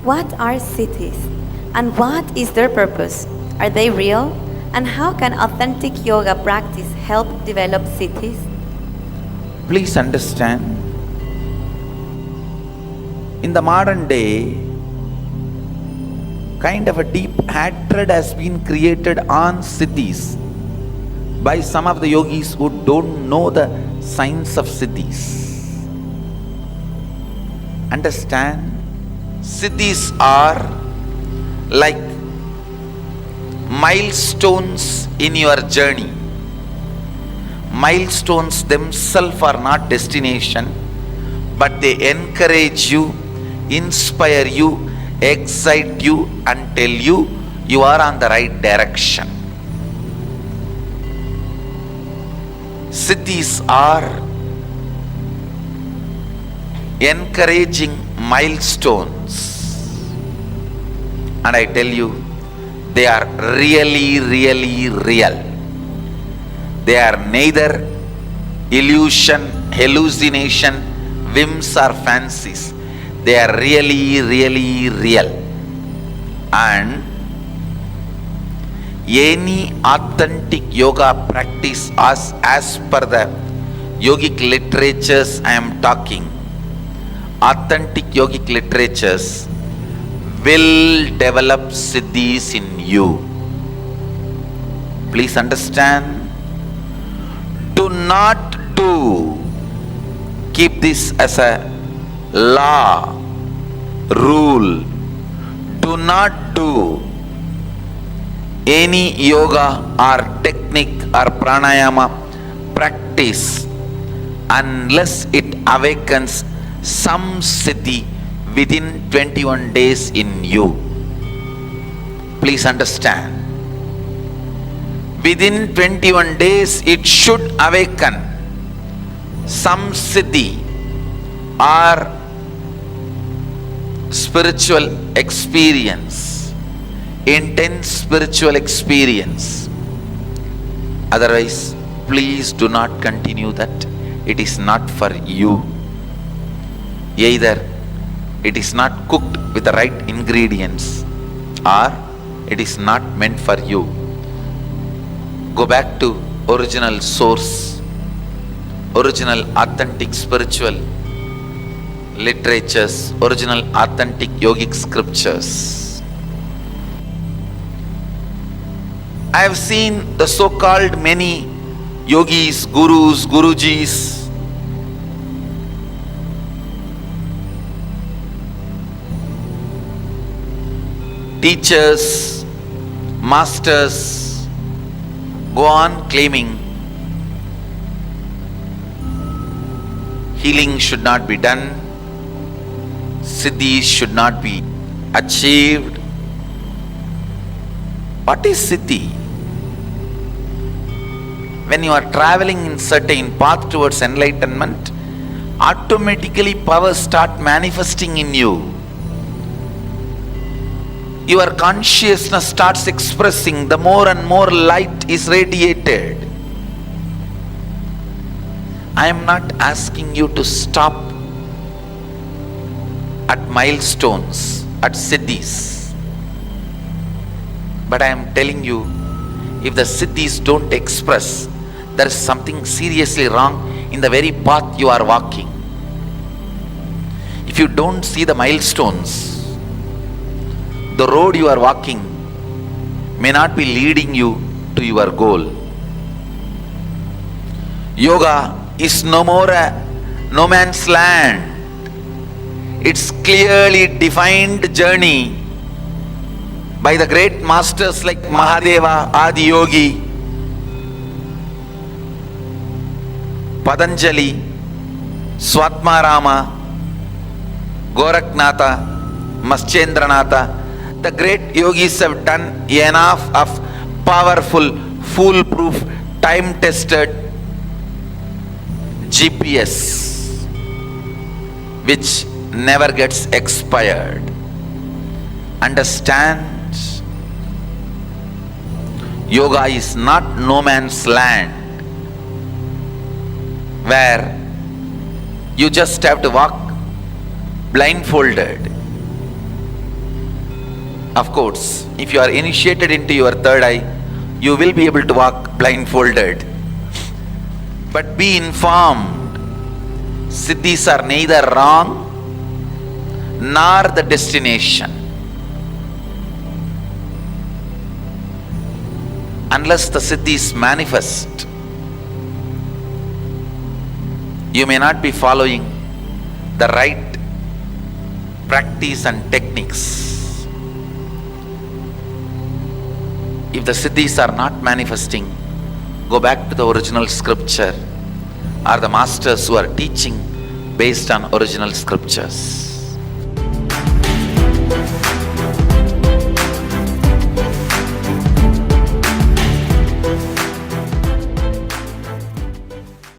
What are cities? And what is their purpose? Are they real? And how can authentic yoga practice help develop cities? Please understand, in the modern day, kind of a deep hatred has been created on cities by some of the yogis who don't know the science of cities. Understand, cities are like milestones in your journey. Milestones themselves are not destination, but they encourage you, inspire you, excite you, and tell you you are on the right direction. Cities are encouraging milestones, and I tell you, they are really, really real. They are neither illusion, hallucination, whims or fancies. They are really, really real. And any authentic yoga practice, as per the yogic literatures I am talking, authentic yogic literatures will develop siddhis in you. Please understand, do not do, keep this as a law, rule, do not do any yoga or technique or pranayama practice unless it awakens some siddhi within 21 days in you. Please understand, within 21 days it should awaken some siddhi or spiritual experience, intense spiritual experience. Otherwise, please do not continue that. It is not for you. Either it is not cooked with the right ingredients, or it is not meant for you. Go back to original source, original authentic spiritual literatures, original authentic yogic scriptures. I have seen the so-called many yogis, gurus, gurujis, teachers, masters go on claiming healing should not be done, siddhis should not be achieved. What is siddhi? When you are traveling in certain path towards enlightenment, automatically powers start manifesting in you. Your consciousness starts expressing, the more and more light is radiated. I am not asking you to stop at milestones, at siddhis. But I am telling you, if the siddhis don't express, there is something seriously wrong in the very path you are walking. If you don't see the milestones, the road you are walking may not be leading you to your goal. Yoga is no more a no man's land. It's clearly defined journey by the great masters like Mahadeva, Adi Yogi, Patanjali, Swatmarama, Gorakhnatha, Maschendranatha. The great yogis have done enough of powerful, foolproof, time-tested GPS, which never gets expired. Understand, yoga is not no man's land where you just have to walk blindfolded. Of course, if you are initiated into your third eye, you will be able to walk blindfolded. But be informed, siddhis are neither wrong nor the destination. Unless the siddhis manifest, you may not be following the right practice and techniques. If the siddhis are not manifesting, go back to the original scripture or the masters who are teaching based on original scriptures.